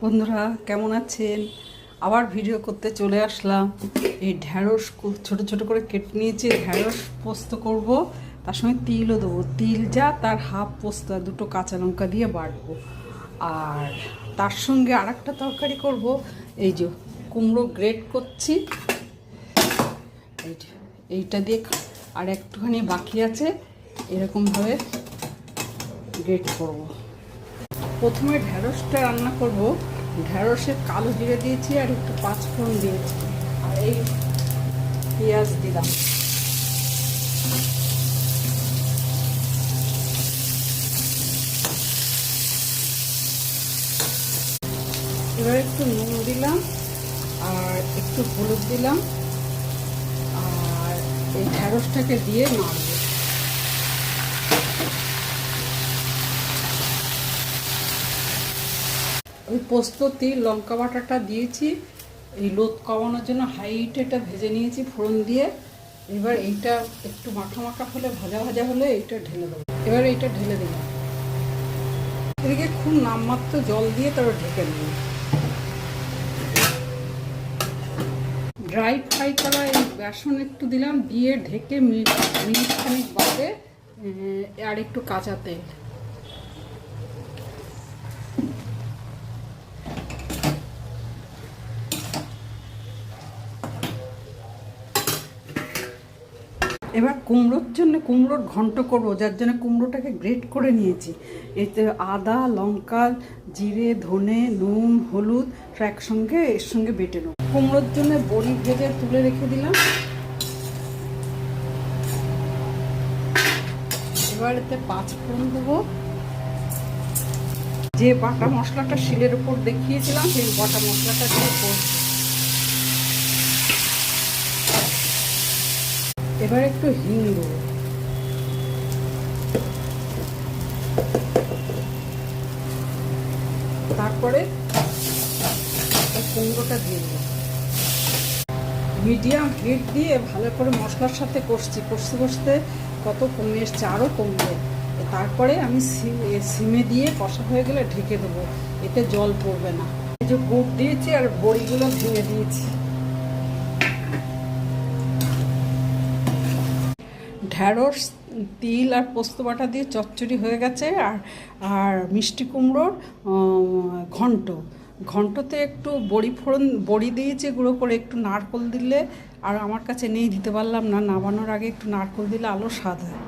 বন্ধুরা কেমন আছেন? আবার ভিডিও করতে চলে আসলাম। এই ঢ্যাঁড়স ছোট ছোট করে কেটে নিয়েছি, ঢ্যাঁড়স পোস্ত করব, তার সঙ্গে তিলও দেবো। তিল যা তার হাফ পোস্ত আর দুটো কাঁচা লঙ্কা দিয়ে বাটবো। আর তার সঙ্গে আর একটা তরকারি করব, এই যে কুমড়ো গ্রেট করছি, এইটা দিয়ে। আর একটুখানি বাকি আছে, এরকমভাবে গ্রেট করব। প্রথমে ঢ্যাঁড়সটা রান্না করব। ঢ্যাঁড়সে কালো জিরে দিয়েছি আর একটু পাঁচফোড়ন দিয়েছি, আর এই পেঁয়াজ দিলাম। এবার একটু নুন দিলাম আর একটু হলুদ দিলাম, আর এই ঢ্যাঁড়সটাকে দিয়ে নাড়ব। ওই পোস্ত তিল লঙ্কা বাটাটা দিয়েছি, এই লোদ কমানোর জন্য হাইটে এটা ভেজে নিয়েছি ফোড়ন দিয়ে। এবার এইটা একটু মাখা মাখা হলে, ভাজা ভাজা হলে এইটা ঢেলে দেবো। এবার এইটা ঢেলে দিলাম। এদিকে খুব নামমাত্র জল দিয়ে তারপর ঢেকে নেব। ড্রাই ফ্রাই করা এই বেসন একটু দিলাম, দিয়ে ঢেকে মিনিট খানিক বাদে আর একটু কাঁচা তেল। এবার কুমড়োর ঘন্ট করব, যার জন্য কুমড়োটাকে গ্রেট করে নিয়েছি। এতে আদা, লঙ্কা, জিরে, ধনে, নুন, হলুদ একসঙ্গে এর সঙ্গে বেটে নেব। কুমড়োর জন্য বড়ি ভেজে তুলে রেখে দিলাম। এবার এতে পাঁচফোড়ন দেবো। যে বাটা মশলাটা শিলের উপর দেখিয়েছিলাম, সেই বাটা মশলাটা দিয়ে করছি। এবার একটু হিং দেবো। তারপরে কুমড়োটা দিয়ে দেবো। মিডিয়াম হিট দিয়ে ভালো করে মশলার সাথে কষতে কষতে কত কমে এসছে, আরও কমবে। তারপরে আমি সিমে দিয়ে কষা হয়ে গেলে ঢেকে দেবো, এতে জল পড়বে না। এই যে গুড় দিয়েছি আর বড়িগুলো ভেঙে দিয়েছি। ঢ্যাঁড়স, তিল আর পোস্ত বাটা দিয়ে চচ্চড়ি হয়ে গেছে। আর মিষ্টি কুমড়োর ঘন্টতে একটু বড়ি দিয়েছি গুঁড়ো করে, একটু নারকেল দিলে, আর আমার কাছে নেই দিতে পারলাম না, নামানোর আগে একটু নারকেল দিলে আরও স্বাদ হয়।